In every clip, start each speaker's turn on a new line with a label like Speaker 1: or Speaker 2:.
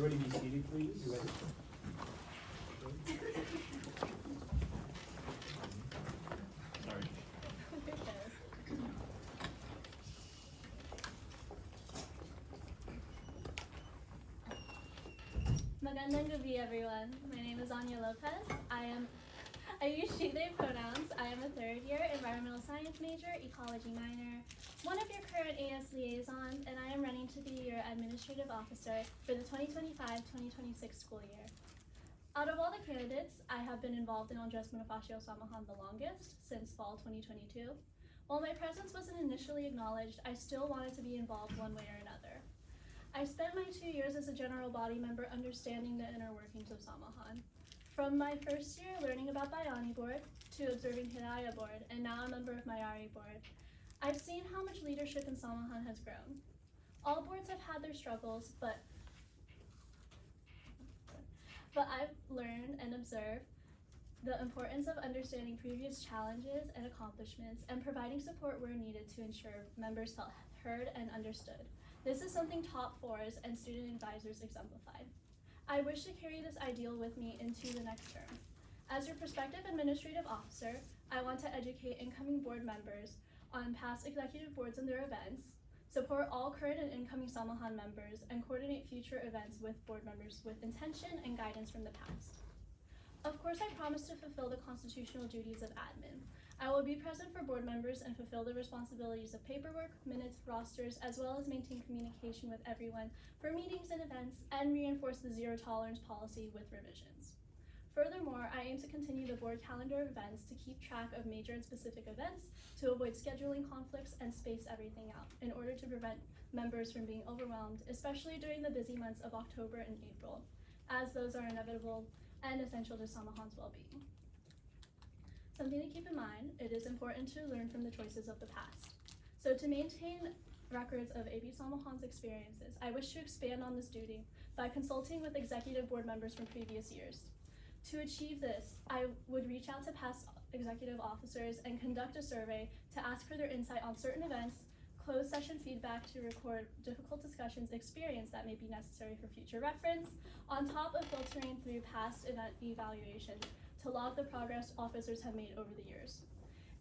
Speaker 1: everybody be seated, please? You ready? Sorry.
Speaker 2: Magandang gabi, everyone. My name is Anya Lopez. I use she, they pronouns. I am a third year environmental science major, ecology minor, one of your current AS liaisons, and I am running to be your administrative officer for the 2025-2026 school year. Out of all the candidates, I have been involved in Andres Bonifacio Samahan the longest, since fall 2022. While my presence wasn't initially acknowledged, I still wanted to be involved one way or another. I spent my 2 years as a general body member understanding the inner workings of Samahan. From my first year learning about Bayani board to observing Hidayah board, and now a member of Mayari board, I've seen how much leadership in Samahan has grown. All boards have had their struggles, but I've learned and observed the importance of understanding previous challenges and accomplishments and providing support where needed to ensure members felt heard and understood. This is something top fours and student advisors exemplified. I wish to carry this ideal with me into the next term. As your prospective administrative officer, I want to educate incoming board members on past executive boards and their events, support all current and incoming Samahan members, and coordinate future events with board members with intention and guidance from the past. Of course, I promise to fulfill the constitutional duties of admin. I will be present for board members and fulfill the responsibilities of paperwork, minutes, rosters, as well as maintain communication with everyone for meetings and events, and reinforce the zero tolerance policy with revisions. Furthermore, I aim to continue the board calendar of events to keep track of major and specific events, to avoid scheduling conflicts, and space everything out in order to prevent members from being overwhelmed, especially during the busy months of October and April, as those are inevitable and essential to Samahan's well-being. Something to keep in mind, it is important to learn from the choices of the past. So to maintain records of AB Samahan's experiences, I wish to expand on this duty by consulting with executive board members from previous years. To achieve this, I would reach out to past executive officers and conduct a survey to ask for their insight on certain events, closed session feedback to record difficult discussions experience that may be necessary for future reference, on top of filtering through past event evaluations to log the progress officers have made over the years.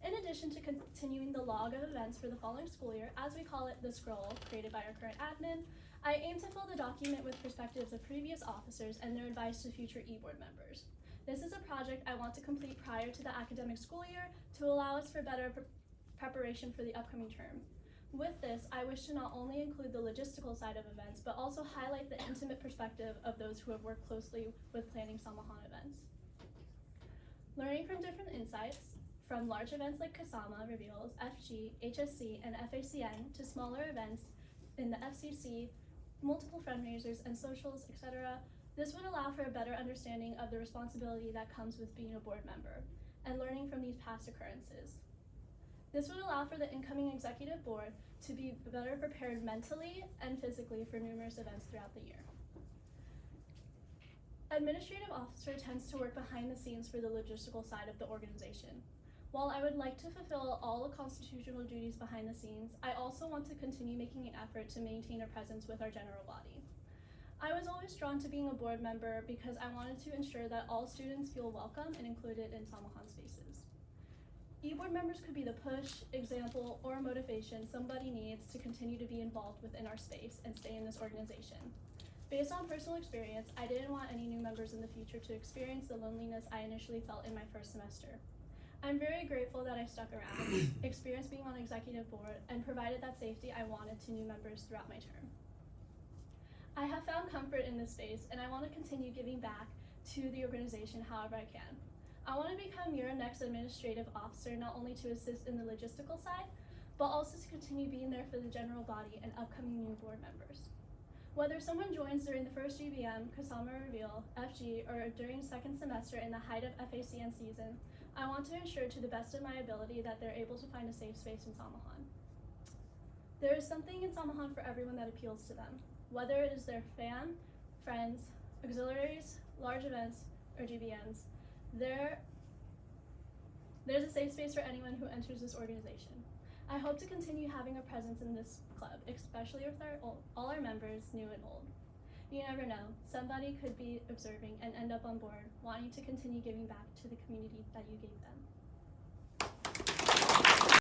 Speaker 2: In addition to continuing the log of events for the following school year, as we call it the scroll, created by our current admin, I aim to fill the document with perspectives of previous officers and their advice to future e-board members. This is a project I want to complete prior to the academic school year to allow us for better preparation for the upcoming term. With this, I wish to not only include the logistical side of events, but also highlight the intimate perspective of those who have worked closely with planning Samahan events. Learning from different insights, from large events like Kasama Reveals, FG, HSC, and FACN, to smaller events in the FCC, multiple fundraisers and socials, etc., this would allow for a better understanding of the responsibility that comes with being a board member and learning from these past occurrences. This would allow for the incoming executive board to be better prepared mentally and physically for numerous events throughout the year. Administrative officer tends to work behind the scenes for the logistical side of the organization. While I would like to fulfill all the constitutional duties behind the scenes, I also want to continue making an effort to maintain a presence with our general body. I was always drawn to being a board member because I wanted to ensure that all students feel welcome and included in Samahan spaces. E-board members could be the push, example, or motivation somebody needs to continue to be involved within our space and stay in this organization. Based on personal experience, I didn't want any new members in the future to experience the loneliness I initially felt in my first semester. I'm very grateful that I stuck around, experienced being on executive board, and provided that safety I wanted to new members throughout my term. I have found comfort in this space, and I want to continue giving back to the organization however I can. I want to become your next administrative officer, not only to assist in the logistical side, but also to continue being there for the general body and upcoming new board members. Whether someone joins during the first GBM, Kasama Reveal, FG, or during second semester in the height of FACN season, I want to ensure to the best of my ability that they're able to find a safe space in Samahan. There is something in Samahan for everyone that appeals to them, whether it is their fam, friends, auxiliaries, large events, or GBMs. There's a safe space for anyone who enters this organization. I hope to continue having a presence in this club, especially with all our members, new and old. You never know, somebody could be observing and end up on board, wanting to continue giving back to the community that you gave them.